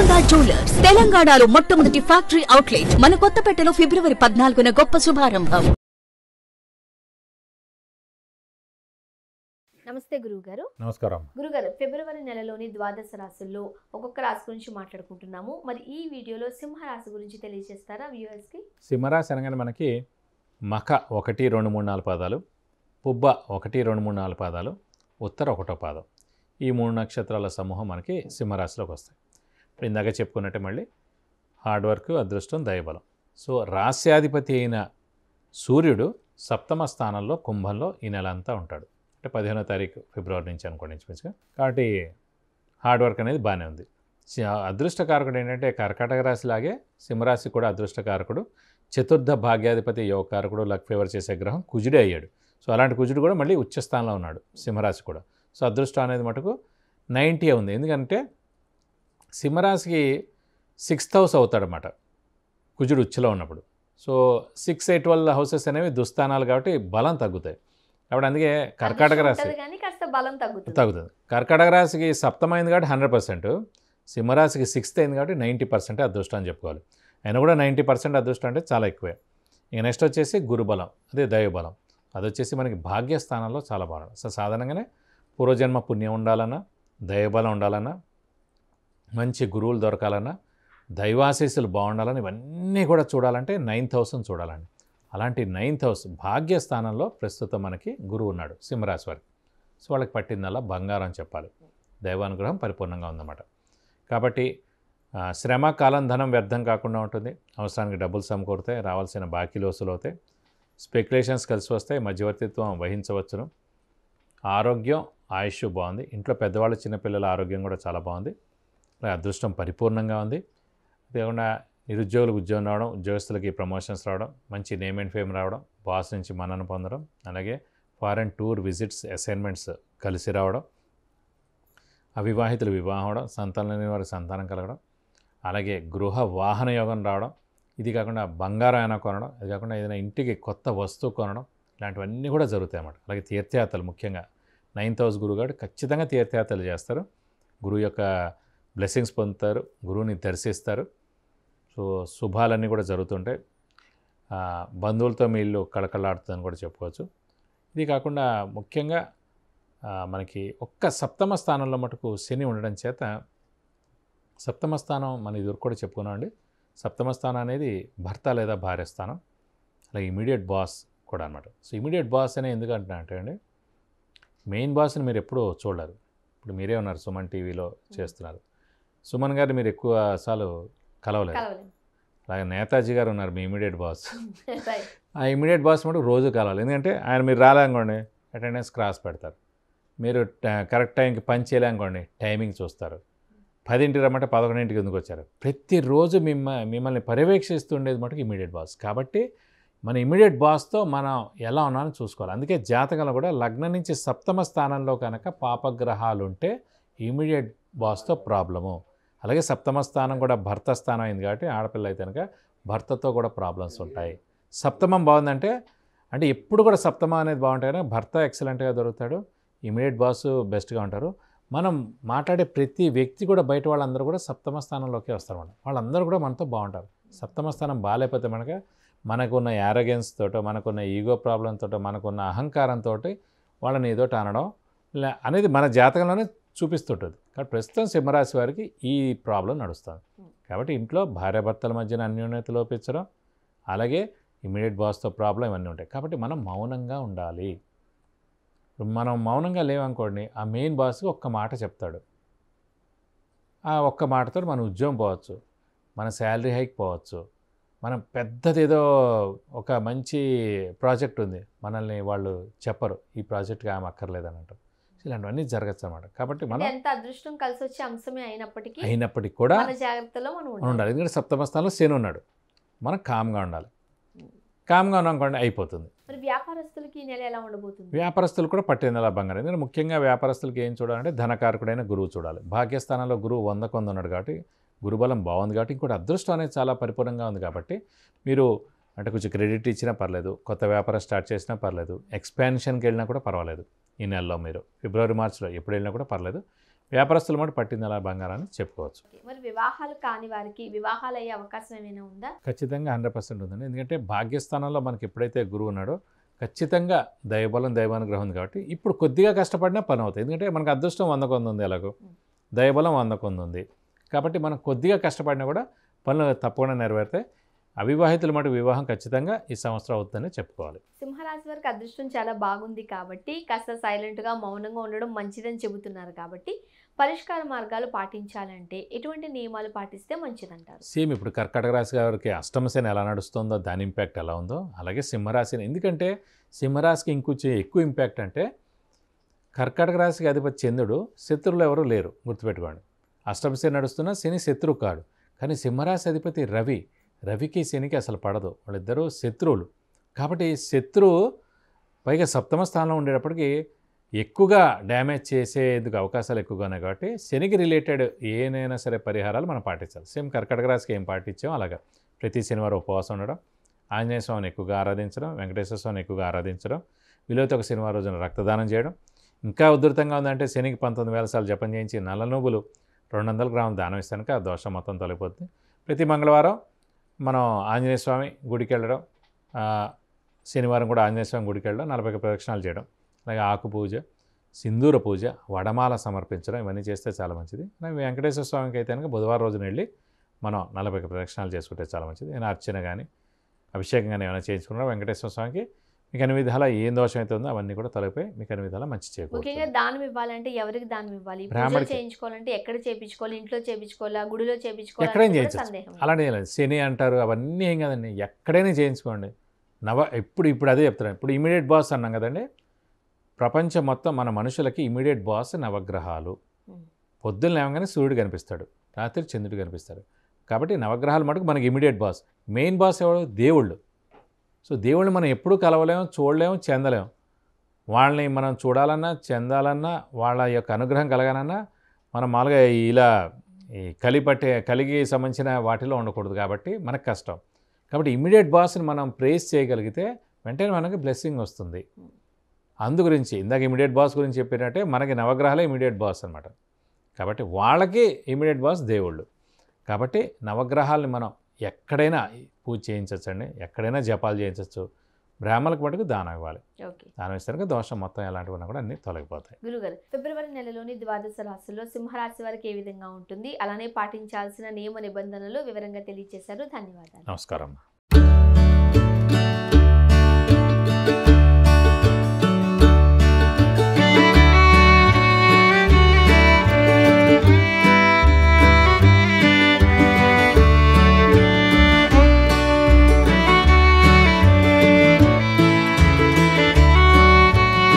Golconda jewellers తెలంగాణలో మొట్టమొదటి factory outlet మన కొత్తపేటలో ఫిబ్రవరి 14న గొప్ప శుభారంభం. నమస్తే గురువుగారు. నమస్కారం గురుగారు, ఫిబ్రవరి నెలలోని ద్వాదశ రాశుల్లో ఒక్కొక్క రాశి గురించి మాట్లాడుకుంటున్నాము. మరి ఈ వీడియోలో సింహరాశి గురించి తెలియజేస్తారా వ్యూవర్స్ కి? సింహరాశి అనగానే మనకి మఖ 1, 2, 3, 4 పాదాలు, పుబ్బ 1, 2, 3, 4 పాదాలు, ఉత్తర 1వ పాదం, ఈ 3 నక్షత్రాల సమూహం మనకి సింహరాశిలోకి వస్తాయి. ఇప్పుడు ఇందాక చెప్పుకున్నట్టే మళ్ళీ హార్డ్ వర్క్, అదృష్టం, దైవబలం. సో రాస్యాధిపతి అయిన సూర్యుడు సప్తమ స్థానంలో కుంభంలో ఈ నెల అంతా ఉంటాడు. అంటే 15వ తారీఖు ఫిబ్రవరి నుంచి అనుకోండి ఇంచుమించుగా. కాబట్టి హార్డ్ వర్క్ అనేది బాగానే ఉంది. అదృష్టకారకుడు ఏంటంటే కర్కాటక రాశిలాగే సింహరాశి కూడా అదృష్టకారకుడు. చతుర్థ భాగ్యాధిపతి యోగకారకుడు, లక్ ఫేవర్ చేసే గ్రహం కుజుడే అయ్యాడు. సో అలాంటి కుజుడు కూడా మళ్ళీ ఉచ్చస్థానంలో ఉన్నాడు సింహరాశి కూడా. సో అదృష్టం అనేది మటుకు 90 ఉంది. ఎందుకంటే సింహరాశికి 6th హౌస్ అవుతాడనమాట కుజుడు ఉచ్చులో ఉన్నప్పుడు. సో 6, 8, 12 హౌసెస్ అనేవి దుస్థానాలు కాబట్టి బలం తగ్గుతాయి. కాబట్టి అందుకే కర్కాటక రాశి తగ్గుతుంది. కర్కాటక రాశికి సప్తమైంది కాబట్టి 100%, సింహరాశికి 6th అయింది కాబట్టి 90% అదృష్టం అని చెప్పుకోవాలి. అయినా కూడా 90% అదృష్టం అంటే చాలా ఎక్కువే. ఇక నెక్స్ట్ వచ్చేసి గురుబలం, అదే దైవబలం. అది వచ్చేసి మనకి భాగ్యస్థానంలో చాలా బాగుంటుంది. సో సాధారణంగానే పూర్వజన్మ పుణ్యం ఉండాలన్నా, దైవబలం ఉండాలన్నా, మంచి గురువులు దొరకాలన్నా, దైవాశీస్సులు బాగుండాలని, ఇవన్నీ కూడా చూడాలంటే 9th హౌస్ని చూడాలండి. అలాంటి 9th హౌస్ భాగ్యస్థానంలో ప్రస్తుతం మనకి గురువు ఉన్నాడు సింహరాశి వారికి. సో వాళ్ళకి పట్టిందల్లా బంగారం అని చెప్పాలి. దైవానుగ్రహం పరిపూర్ణంగా ఉందన్నమాట. కాబట్టి శ్రమ, కాలం, ధనం వ్యర్థం కాకుండా ఉంటుంది. అవసరానికి డబ్బులు సమకూరుతాయి, రావాల్సిన బాకీలు వసూలు అవుతాయి, స్పెక్యులేషన్స్ కలిసి వస్తాయి, మధ్యవర్తిత్వం వహించవచ్చును. ఆరోగ్యం, ఆయుష్ బాగుంది. ఇంట్లో పెద్దవాళ్ళు, చిన్నపిల్లల ఆరోగ్యం కూడా చాలా బాగుంది. అదృష్టం పరిపూర్ణంగా ఉంది. అంతేకాకుండా నిరుద్యోగులకు ఉద్యోగం రావడం, ఉద్యోగస్తులకి ప్రమోషన్స్ రావడం, మంచి నేమ్ అండ్ ఫేమ్ రావడం, బాస్ నుంచి మన్నన పొందడం, అలాగే ఫారెన్ టూర్ విజిట్స్, అసైన్మెంట్స్ కలిసి రావడం, అవివాహితులు వివాహం అవడం, సంతానం లేని వారికి సంతానం కలగడం, అలాగే గృహ వాహన యోగం రావడం, ఇది కాకుండా బంగారం అయినా కొనడం, ఇది కాకుండా ఏదైనా ఇంటికి కొత్త వస్తువు కొనడం, ఇలాంటివన్నీ కూడా జరుగుతాయి అన్నమాట. అలాగే తీర్థయాత్రలు, ముఖ్యంగా 9th హౌస్ గురువు గారు ఖచ్చితంగా తీర్థయాత్రలు చేస్తారు. గురువు యొక్క బ్లెస్సింగ్స్ పొందుతారు, గురువుని దర్శిస్తారు. సో శుభాలన్నీ కూడా జరుగుతుంటాయి. బంధువులతో మీ ఇల్లు కళకళలాడుతుందని కూడా చెప్పుకోవచ్చు. ఇది కాకుండా ముఖ్యంగా మనకి ఒక్క సప్తమ స్థానంలో మటుకు శని ఉండడం చేత, సప్తమ స్థానం మన ఇదివరకు కూడా చెప్పుకున్నాం అండి. సప్తమ స్థానం అనేది భర్త లేదా భార్య స్థానం, అలాగే ఇమీడియట్ బాస్ కూడా అనమాట. సో ఇమీడియట్ బాస్ అనే ఎందుకంటున్నా అంటే అండి, మెయిన్ బాస్ని మీరు ఎప్పుడూ చూడలేరు. ఇప్పుడు మీరే ఉన్నారు, సుమన్ టీవీలో చేస్తున్నారు. సుమన్ గారిని మీరు ఎక్కువ సార్లు కలవలేదు. అలాగే నేతాజీ గారు ఉన్నారు మీ ఇమీడియట్ బాస్. ఆ ఇమీడియట్ బాస్ మటుకు రోజు కలవాలి. ఎందుకంటే ఆయన మీరు రాలేనుకోండి అటెండెన్స్ క్రాస్ పెడతారు. మీరు కరెక్ట్ టైంకి పని చేయలేనుకోండి టైమింగ్ చూస్తారు. 10ంటికి రమ్మంటే 11ంటికి ఎందుకు వచ్చారు. ప్రతిరోజు మిమ్మల్ని పర్యవేక్షిస్తుండేది మటుకు ఇమీడియట్ బాస్. కాబట్టి మన ఇమీడియట్ బాస్తో మనం ఎలా ఉన్నామని చూసుకోవాలి. అందుకే జాతకంలో కూడా లగ్నం నుంచి సప్తమ స్థానంలో కనుక పాపగ్రహాలు ఉంటే ఇమీడియట్ బాస్తో ప్రాబ్లము. అలాగే సప్తమ స్థానం కూడా భర్త స్థానం అయింది కాబట్టి ఆడపిల్ల అయితే కనుక భర్తతో కూడా ప్రాబ్లమ్స్ ఉంటాయి. సప్తమం బాగుందంటే అంటే ఎప్పుడు కూడా సప్తమం అనేది బాగుంటాయి కనుక భర్త ఎక్సలెంట్గా దొరుకుతాడు, ఇమీడియట్ బాస్ బెస్ట్గా ఉంటారు. మనం మాట్లాడే ప్రతి వ్యక్తి కూడా బయట వాళ్ళందరూ కూడా సప్తమ స్థానంలోకి వస్తారన్నమాట. వాళ్ళందరూ కూడా మనతో బాగుంటారు. సప్తమ స్థానం బాగాలేకపోతే మనకున్న యారగెన్స్ తోటో, మనకున్న ఈగో ప్రాబ్లంతో, మనకున్న అహంకారంతో వాళ్ళని ఏదోటి అనడం అనేది మన జాతకంలోనే చూపిస్తుంటుంది. కాబట్టి ప్రస్తుతం సింహరాశి వారికి ఈ ప్రాబ్లం నడుస్తుంది. కాబట్టి ఇంట్లో భార్యాభర్తల మధ్యన అన్యోన్యత లోపించడం, అలాగే ఇమీడియట్ బాస్తో ప్రాబ్లం ఇవన్నీ ఉంటాయి. కాబట్టి మనం మౌనంగా ఉండాలి. మనం మౌనంగా లేవనుకోండి, ఆ మెయిన్ బాస్కి ఒక్క మాట చెప్తాడు. ఆ ఒక్క మాటతో మన ఉద్యోగం పోవచ్చు, మన శాలరీ హైక్ పోవచ్చు, మనం పెద్దది ఏదో ఒక మంచి ప్రాజెక్ట్ ఉంది, మనల్ని వాళ్ళు చెప్పరు ఈ ప్రాజెక్ట్కి ఆమె అక్కర్లేదని అంటారు. ఇలాంటివన్నీ జరగచ్చు అన్నమాట. కాబట్టి మనం ఎంత అదృష్టం కలిసి వచ్చే అంశమే అయినప్పటికీ కూడా జాగ్రత్తలో మనం ఉండాలి. ఎందుకంటే సప్తమ స్థానంలో శని ఉన్నాడు, మనం కామ్గా ఉండాలి. కామ్గా ఉన్నాం అయిపోతుంది. మరి వ్యాపారస్తులకి ఈ నెల ఎలా ఉండబోతుంది? వ్యాపారస్తులు కూడా పట్టిందలా బంగారం. ఎందుకంటే ముఖ్యంగా వ్యాపారస్తులకి ఏం చూడాలంటే ధనకారకుడైన గురువు చూడాలి. భాగ్యస్థానంలో గురువు 100కు 100 ఉన్నాడు కాబట్టి గురుబలం బాగుంది. కాబట్టి ఇంకోటి అదృష్టం అనేది చాలా పరిపూర్ణంగా ఉంది. కాబట్టి మీరు అంటే కొంచెం క్రెడిట్ ఇచ్చినా పర్లేదు, కొత్త వ్యాపారం స్టార్ట్ చేసినా పర్లేదు, ఎక్స్పాన్షన్కి వెళ్ళినా కూడా పర్వాలేదు. ఈ నెలలో మీరు ఫిబ్రవరి, మార్చిలో ఎప్పుడు వెళ్ళినా కూడా పర్లేదు. వ్యాపారస్తులు మాట పట్టింది అలా బంగారాన్ని చెప్పుకోవచ్చు. మరి వివాహాలు కాని వారికి వివాహాలు అయ్యే అవకాశం ఏమైనా ఉందా? ఖచ్చితంగా 100% ఉందండి. ఎందుకంటే భాగ్యస్థానంలో మనకి ఎప్పుడైతే గురువు ఉన్నాడో ఖచ్చితంగా దైవబలం దైవానుగ్రహం ఉంది కాబట్టి ఇప్పుడు కొద్దిగా కష్టపడినా పని అవుతుంది. ఎందుకంటే మనకు అదృష్టం 100 ఉంది, ఎలాగో దైవబలం 100 ఉంది కాబట్టి మనం కొద్దిగా కష్టపడినా కూడా పనులు తప్పకుండా నెరవేరుతాయి. అవివాహితుల మాట వివాహం ఖచ్చితంగా ఈ సంవత్సరం అవుతుందని చెప్పుకోవాలి. సింహరాశి వారికి అదృష్టం చాలా బాగుంది కాబట్టి కాస్త సైలెంట్గా మౌనంగా ఉండడం మంచిదని చెబుతున్నారు కాబట్టి పరిష్కార మార్గాలు పాటించాలంటే ఎటువంటి నియమాలు పాటిస్తే మంచిదంటారు? సేమ్ ఇప్పుడు కర్కాటక రాశి గారికి అష్టమ శని ఎలా నడుస్తుందో దాని ఇంపాక్ట్ ఎలా ఉందో అలాగే సింహరాశిని, ఎందుకంటే సింహరాశికి ఇంకొంచెం ఎక్కువ ఇంపాక్ట్ అంటే కర్కాటక రాశికి అధిపతి చంద్రుడు, శత్రువులు ఎవరు లేరు గుర్తుపెట్టుకోండి. అష్టమ శని నడుస్తున్నా శని శత్రువు కాడు. కానీ సింహరాశి అధిపతి రవికి శనికి అసలు పడదు, వాళ్ళిద్దరూ శత్రువులు. కాబట్టి శత్రువు పైగా సప్తమ స్థానంలో ఉండేటప్పటికి ఎక్కువగా డ్యామేజ్ చేసేందుకు అవకాశాలు ఎక్కువగా ఉన్నాయి. కాబట్టి శనికి రిలేటెడ్ ఏనైనా సరే పరిహారాలు మనం పాటించాలి. సేమ్ కర్కాటక రాశికి ఏం పాటించామో అలాగా ప్రతి శనివారం ఉపవాసం ఉండడం, ఆంజనేయ స్వామిని ఎక్కువగా ఆరాధించడం, వెంకటేశ్వర స్వామిని ఎక్కువగా ఆరాధించడం, వీలైతే ఒక శనివారం రోజున రక్తదానం చేయడం. ఇంకా ఉధృతంగా ఉందంటే శనికి 19,000 సార్లు జపం చేయించి నల్ల నువ్వులు 200 గ్రాములు దానం ఇస్తానుక ఆ దోషం మొత్తం తొలగిపోతుంది. ప్రతి మంగళవారం మనం ఆంజనేయ స్వామి గుడికి వెళ్ళడం, శనివారం కూడా ఆంజనేయ స్వామి గుడికి వెళ్ళడం, 40 ప్రదక్షిణాలు చేయడం, అలాగే ఆకు పూజ, సింధూర పూజ, వడమాల సమర్పించడం, ఇవన్నీ చేస్తే చాలా మంచిది. అలాగే వెంకటేశ్వర స్వామికి అయితే కనుక బుధవారం రోజున వెళ్ళి మనం 40 ప్రదక్షిణాలు చేసుకుంటే చాలా మంచిది. ఏమైనా అర్చన కానీ అభిషేకం కానీ ఏమైనా చేయించుకున్నా వెంకటేశ్వర స్వామికి మీకు అన్ని విధాలా ఏం దోషం అయితే ఉందో అవన్నీ కూడా తొలగిపోయి మీకు అన్ని విధాలా మంచి ముఖ్యంగా చేకూరుతుంది. దానం ఇవ్వాలంటే ఎవరికి దానం ఇవ్వాలి? పూజలు బ్రాహ్మడికి. చేయించుకోవాలంటే ఎక్కడ చేయించుకోవాలి? ఇంట్లో చేయించుకోవాలా, గుడిలో చేయించుకోవాలా? ఎక్కడైనా అనేది కూడా చేయించచ్చు. సందేహం. అలానే లేదు శని అంటారు అవన్నీ ఏం కదండి, ఎక్కడైనా చేయించుకోండి. ఇప్పుడు అదే చెప్తున్నాను. ఇప్పుడు ఇమీడియట్ బాస్ అన్నాం కదండి, ప్రపంచం మొత్తం మన మనుషులకి ఇమీడియట్ బాస్ నవగ్రహాలు. పొద్దున్న లేవగానే సూర్యుడు కనిపిస్తాడు, రాత్రి చంద్రుడు కనిపిస్తాడు. కాబట్టి నవగ్రహాలు మటుకు మనకి ఇమీడియట్ బాస్. మెయిన్ బాస్ ఎవరు? దేవుళ్ళు. సో దేవుళ్ళు మనం ఎప్పుడూ కలవలేము, చూడలేము, చెందలేము. వాళ్ళని మనం చూడాలన్నా చెందాలన్నా వాళ్ళ యొక్క అనుగ్రహం కలగాలన్నా మనం మామూలుగా ఇలా ఈ కలిగి సంబంధించిన వాటిలో ఉండకూడదు కాబట్టి మనకు కష్టం. కాబట్టి ఇమీడియట్ బాస్ని మనం ప్రేస్ చేయగలిగితే వెంటనే మనకి బ్లెస్సింగ్ వస్తుంది. అందు గురించి ఇందాక ఇమీడియట్ బాస్ గురించి చెప్పినట్టే మనకి నవగ్రహాలే ఇమీడియట్ బాస్ అనమాట. కాబట్టి వాళ్ళకి ఇమీడియట్ బాస్ దేవుళ్ళు. కాబట్టి నవగ్రహాలని మనం ఎక్కడైనా పూజ చేయించవచ్చండి, ఎక్కడైనా జపాలు చేయించవచ్చు. బ్రాహ్మణులకు మటుకు దానం ఇవ్వాలి. దానం ఇస్తే దోషం మొత్తం ఎలాంటివి ఉన్నా కూడా అన్నీ తొలగిపోతాయి. గురుగారు, ఫిబ్రవరి నెలలోని ద్వాదశ రాశుల్లో సింహరాశి వారికి ఏ విధంగా ఉంటుంది, అలానే పాటించాల్సిన నియమ నిబంధనలు వివరంగా తెలియజేశారు. ధన్యవాదాలు. నమస్కారం.